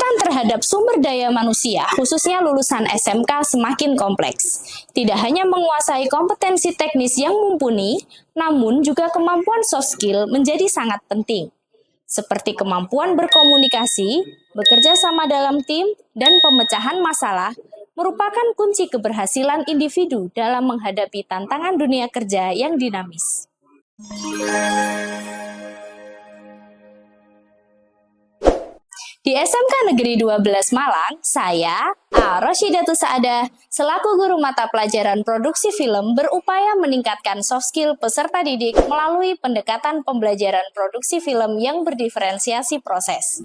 Tekanan terhadap sumber daya manusia, khususnya lulusan SMK, semakin kompleks. Tidak hanya menguasai kompetensi teknis yang mumpuni, namun juga kemampuan soft skill menjadi sangat penting. Seperti kemampuan berkomunikasi, bekerja sama dalam tim, dan pemecahan masalah, merupakan kunci keberhasilan individu dalam menghadapi tantangan dunia kerja yang dinamis. Di SMK Negeri 12 Malang, saya, Roshidatul Saadah, selaku guru mata pelajaran produksi film berupaya meningkatkan soft skill peserta didik melalui pendekatan pembelajaran produksi film yang berdiferensiasi proses.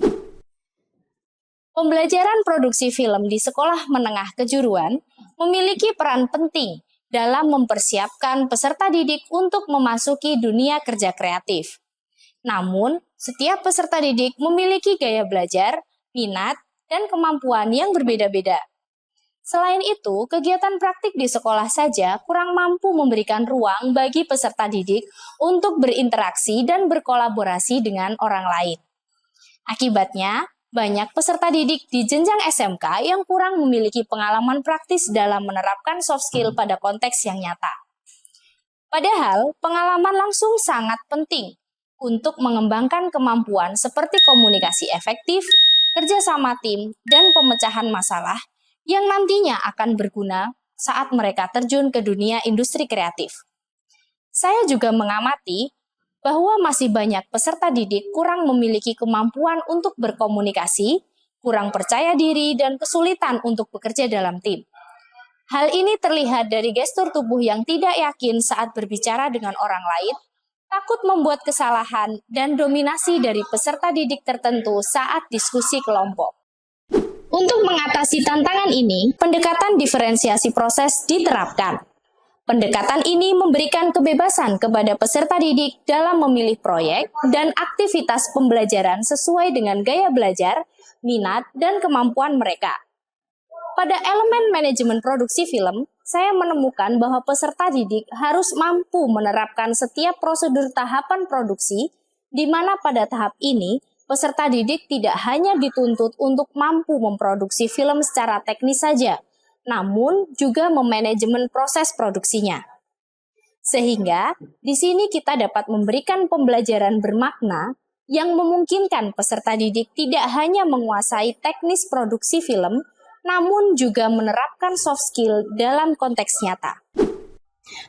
Pembelajaran produksi film di sekolah menengah kejuruan memiliki peran penting dalam mempersiapkan peserta didik untuk memasuki dunia kerja kreatif. Namun, setiap peserta didik memiliki gaya belajar, minat, dan kemampuan yang berbeda-beda. Selain itu, kegiatan praktik di sekolah saja kurang mampu memberikan ruang bagi peserta didik untuk berinteraksi dan berkolaborasi dengan orang lain. Akibatnya, banyak peserta didik di jenjang SMK yang kurang memiliki pengalaman praktis dalam menerapkan soft skill pada konteks yang nyata. Padahal, pengalaman langsung sangat penting untuk mengembangkan kemampuan seperti komunikasi efektif, kerjasama tim, dan pemecahan masalah yang nantinya akan berguna saat mereka terjun ke dunia industri kreatif. Saya juga mengamati bahwa masih banyak peserta didik kurang memiliki kemampuan untuk berkomunikasi, kurang percaya diri, dan kesulitan untuk bekerja dalam tim. Hal ini terlihat dari gestur tubuh yang tidak yakin saat berbicara dengan orang lain, takut membuat kesalahan, dan dominasi dari peserta didik tertentu saat diskusi kelompok. Untuk mengatasi tantangan ini, pendekatan diferensiasi proses diterapkan. Pendekatan ini memberikan kebebasan kepada peserta didik dalam memilih proyek dan aktivitas pembelajaran sesuai dengan gaya belajar, minat, dan kemampuan mereka. Pada elemen manajemen produksi film, saya menemukan bahwa peserta didik harus mampu menerapkan setiap prosedur tahapan produksi, di mana pada tahap ini, peserta didik tidak hanya dituntut untuk mampu memproduksi film secara teknis saja, namun juga memanajemen proses produksinya. Sehingga, di sini kita dapat memberikan pembelajaran bermakna yang memungkinkan peserta didik tidak hanya menguasai teknis produksi film, namun juga menerapkan soft skill dalam konteks nyata.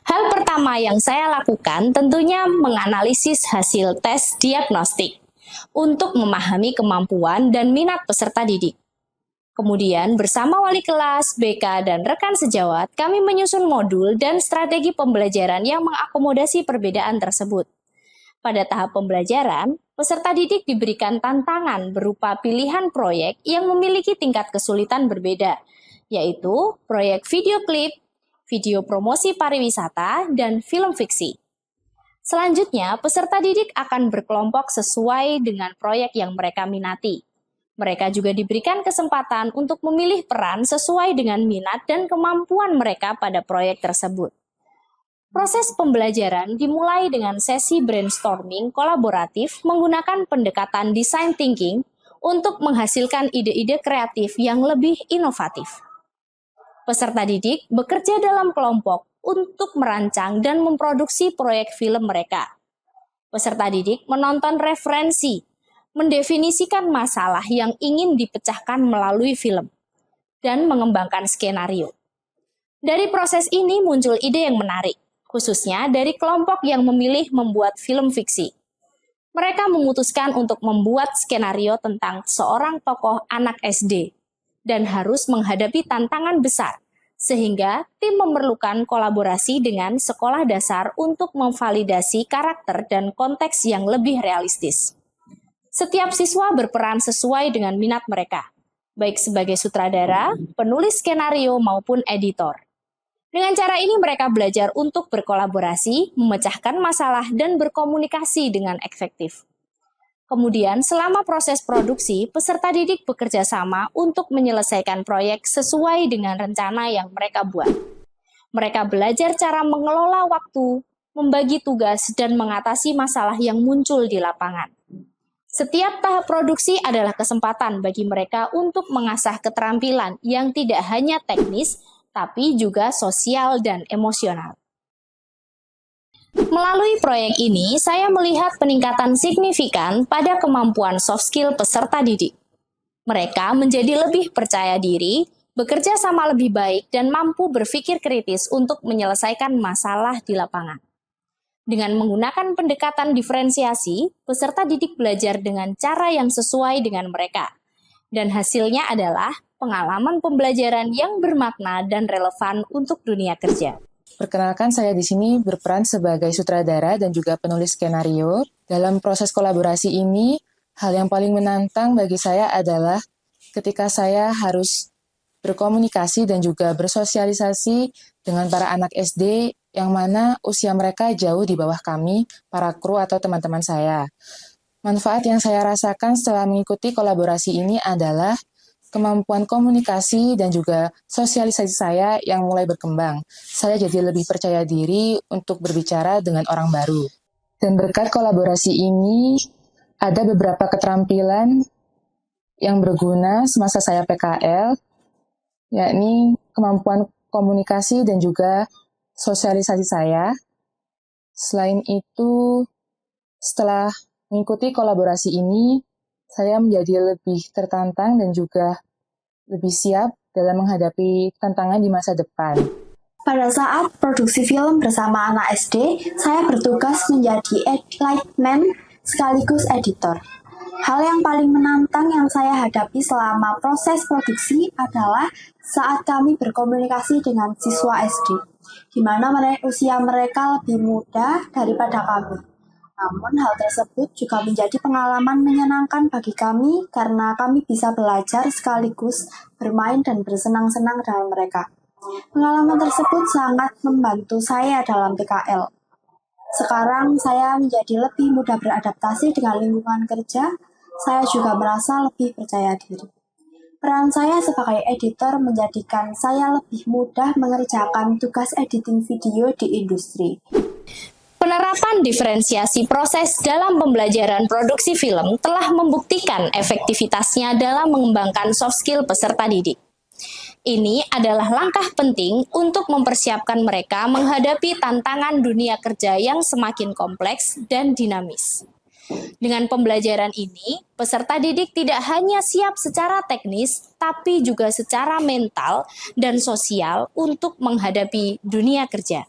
Hal pertama yang saya lakukan tentunya menganalisis hasil tes diagnostik untuk memahami kemampuan dan minat peserta didik. Kemudian bersama wali kelas, BK, dan rekan sejawat, kami menyusun modul dan strategi pembelajaran yang mengakomodasi perbedaan tersebut. Pada tahap pembelajaran, peserta didik diberikan tantangan berupa pilihan proyek yang memiliki tingkat kesulitan berbeda, yaitu proyek video klip, video promosi pariwisata, dan film fiksi. Selanjutnya, peserta didik akan berkelompok sesuai dengan proyek yang mereka minati. Mereka juga diberikan kesempatan untuk memilih peran sesuai dengan minat dan kemampuan mereka pada proyek tersebut. Proses pembelajaran dimulai dengan sesi brainstorming kolaboratif menggunakan pendekatan design thinking untuk menghasilkan ide-ide kreatif yang lebih inovatif. Peserta didik bekerja dalam kelompok untuk merancang dan memproduksi proyek film mereka. Peserta didik menonton referensi, mendefinisikan masalah yang ingin dipecahkan melalui film, dan mengembangkan skenario. Dari proses ini muncul ide yang menarik, khususnya dari kelompok yang memilih membuat film fiksi. Mereka memutuskan untuk membuat skenario tentang seorang tokoh anak SD dan harus menghadapi tantangan besar, sehingga tim memerlukan kolaborasi dengan sekolah dasar untuk memvalidasi karakter dan konteks yang lebih realistis. Setiap siswa berperan sesuai dengan minat mereka, baik sebagai sutradara, penulis skenario, maupun editor. Dengan cara ini mereka belajar untuk berkolaborasi, memecahkan masalah, dan berkomunikasi dengan efektif. Kemudian, selama proses produksi, peserta didik bekerja sama untuk menyelesaikan proyek sesuai dengan rencana yang mereka buat. Mereka belajar cara mengelola waktu, membagi tugas, dan mengatasi masalah yang muncul di lapangan. Setiap tahap produksi adalah kesempatan bagi mereka untuk mengasah keterampilan yang tidak hanya teknis, tapi juga sosial dan emosional. Melalui proyek ini, saya melihat peningkatan signifikan pada kemampuan soft skill peserta didik. Mereka menjadi lebih percaya diri, bekerja sama lebih baik, dan mampu berpikir kritis untuk menyelesaikan masalah di lapangan. Dengan menggunakan pendekatan diferensiasi, peserta didik belajar dengan cara yang sesuai dengan mereka. Dan hasilnya adalah pengalaman pembelajaran yang bermakna dan relevan untuk dunia kerja. Perkenalkan, saya di sini berperan sebagai sutradara dan juga penulis skenario. Dalam proses kolaborasi ini, hal yang paling menantang bagi saya adalah ketika saya harus berkomunikasi dan juga bersosialisasi dengan para anak SD yang mana usia mereka jauh di bawah kami, para kru atau teman-teman saya. Manfaat yang saya rasakan setelah mengikuti kolaborasi ini adalah kemampuan komunikasi dan juga sosialisasi saya yang mulai berkembang. Saya jadi lebih percaya diri untuk berbicara dengan orang baru. Dan berkat kolaborasi ini, ada beberapa keterampilan yang berguna semasa saya PKL, yakni kemampuan komunikasi dan juga sosialisasi saya. Selain itu, setelah mengikuti kolaborasi ini, saya menjadi lebih tertantang dan juga lebih siap dalam menghadapi tantangan di masa depan. Pada saat produksi film bersama anak SD, saya bertugas menjadi lightman sekaligus editor. Hal yang paling menantang yang saya hadapi selama proses produksi adalah saat kami berkomunikasi dengan siswa SD, di mana usia mereka lebih muda daripada kami. Namun hal tersebut juga menjadi pengalaman menyenangkan bagi kami karena kami bisa belajar sekaligus bermain dan bersenang-senang dengan mereka. Pengalaman tersebut sangat membantu saya dalam PKL. Sekarang saya menjadi lebih mudah beradaptasi dengan lingkungan kerja. Saya juga merasa lebih percaya diri. Peran saya sebagai editor menjadikan saya lebih mudah mengerjakan tugas editing video di industri. Penerapan diferensiasi proses dalam pembelajaran produksi film telah membuktikan efektivitasnya dalam mengembangkan soft skill peserta didik. Ini adalah langkah penting untuk mempersiapkan mereka menghadapi tantangan dunia kerja yang semakin kompleks dan dinamis. Dengan pembelajaran ini, peserta didik tidak hanya siap secara teknis, tapi juga secara mental dan sosial untuk menghadapi dunia kerja.